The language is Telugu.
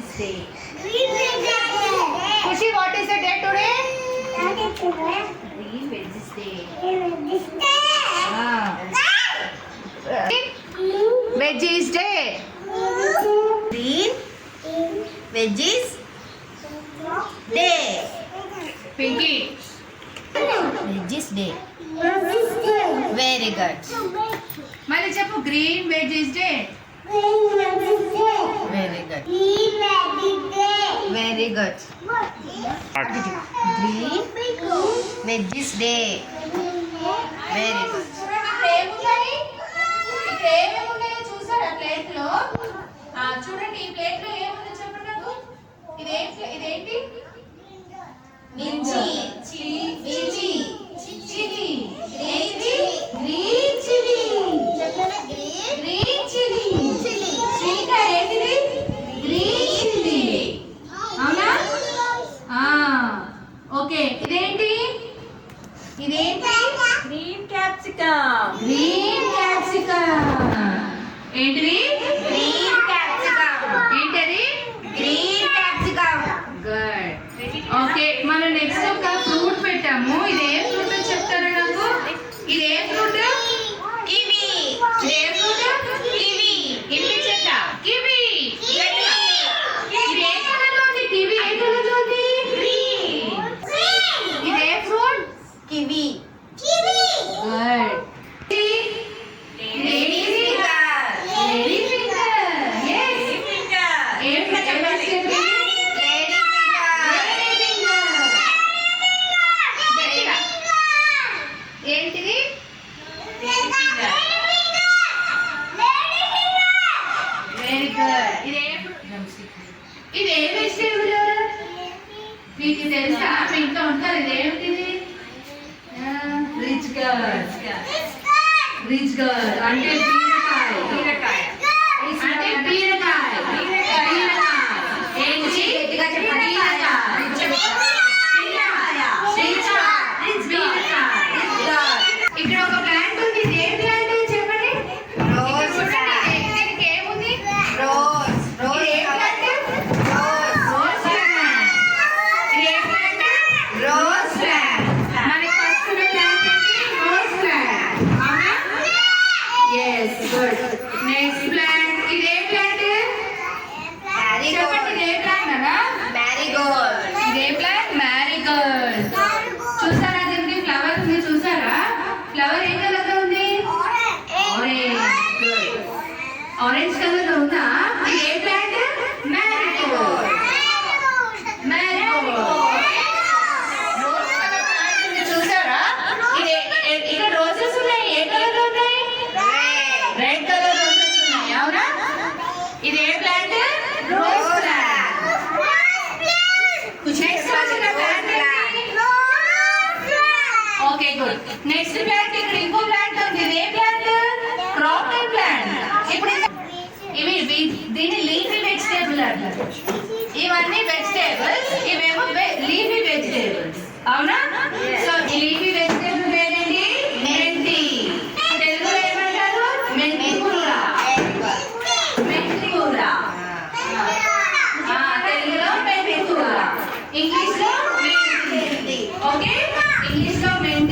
veggies day. Kushi, what is the day today? Green veggies day. Veggies day. Green veggies day. Pinky. Veggies day. Very good. Mali chappu green veggies day. Very good. Very good. Green veggies day. Very good. చూసారా ప్లేట్ లో? చూడండి ఈ ప్లేట్ లో ఏముంది చెప్పండి నాకు. ఇదేంటి? మిర్చి. చిల్లీ. ఏంటి? Green chilli. Green chilli. ఇంకా ఏంటిది? Green chilli. అవునా? ఓకే. ఇదేంటి? Green capsicum. Green capsicum. ఏంటిది? Green capsicum. ఏంటది? Green capsicum. గుడ్. ఓకే, మనం నెక్స్ట్ ఒక ఫ్రూట్ పెట్టాము. ఇది ఏ ఫ్రూట్ చెప్తారా నాకు? ఇది ఏ ఫ్రూట్? కివి. ఇది ఏ ఫ్రూట్? కివి. కివి చెట్ట. కివి. ఇది ఏ కలర్ లో ఉంది? కివి ఏ కలర్ లో ఉంది? గ్రీన్. ఇది ఏ ఫ్రూట్? కివి. కివి. గుడ్. ఏంటిది? Very good. ఇది ఏ వెజిటేబుల్? మీకు తెలుసా? మీ ఇంట్లో ఉంటారు. ఇది ఏమిటిది? Rich girl. రిచ్ గర్ల్ అంటే బీరకాయ. అంటే బీరకాయ. ఏంటి? ఇక్కడ ఒక ప్లాంట్ ఉంది. ఇది ఏ ప్లాంట్ చెప్పండి? రోజ్. దీనికి ఏముంది? రోజ్. ఏ ప్లాంట్? Rose plant. ఇది ఏ ప్లాంట్? Rose plant. మనకి ఫస్ట్ ప్లాంట్ ఏంటి? Rose plant. అవునా? yes good. Next plant. ఇది ఏ ప్లాంట్? చెప్పండి. ఇది ఏ ప్లాంట్ అన్నా? మ్యారీగోల్డ్. ఇది ఏ ప్లాంట్? మ్యారీగోల్డ్. చూసారా? దీనికి ఫ్లవర్ ఉంది. చూసారా? ఫ్లవర్ ఏ కలర్ లో ఉంది? ఆరెంజ్. ఆరెంజ్ కలర్ లో ఉందా? ఇది ఏ ప్లాంట్? మ్యారీగోల్డ్. చూసారా? ఇది ఇక్కడ రోజెస్ ఉన్నాయి. ఏ కలర్ లో ఉన్నాయి? రెడ్ కలర్ రోజెస్ ఉన్నాయి. అవునా? ఇది ఏ plant? Rose plant. Okay good. Next plant. ఇక్కడ ఇంకో ప్లాంట్ ఉంది. ఇది ఏ ప్లాంట్? Croton plant. ఇప్పుడు ఇవి దీన్ని లీఫీ వెజిటేబుల్ అంటారు. ఇవన్నీ వెజిటేబుల్స్, ఇవేమో లీఫీ వెజిటేబుల్స్. అవునా? సో ఈ లీఫీ వెజిటేబుల్ పేరేంటి? మెంతి. తెలుగులో ఏమంటారు? మెంతి కూర. మెంతి కూర. తెలుగులో మెంతి కూర. ఇంగ్లీష్ లో మెంతి. ఓకే, ఇంగ్లీష్ లో మెంతి.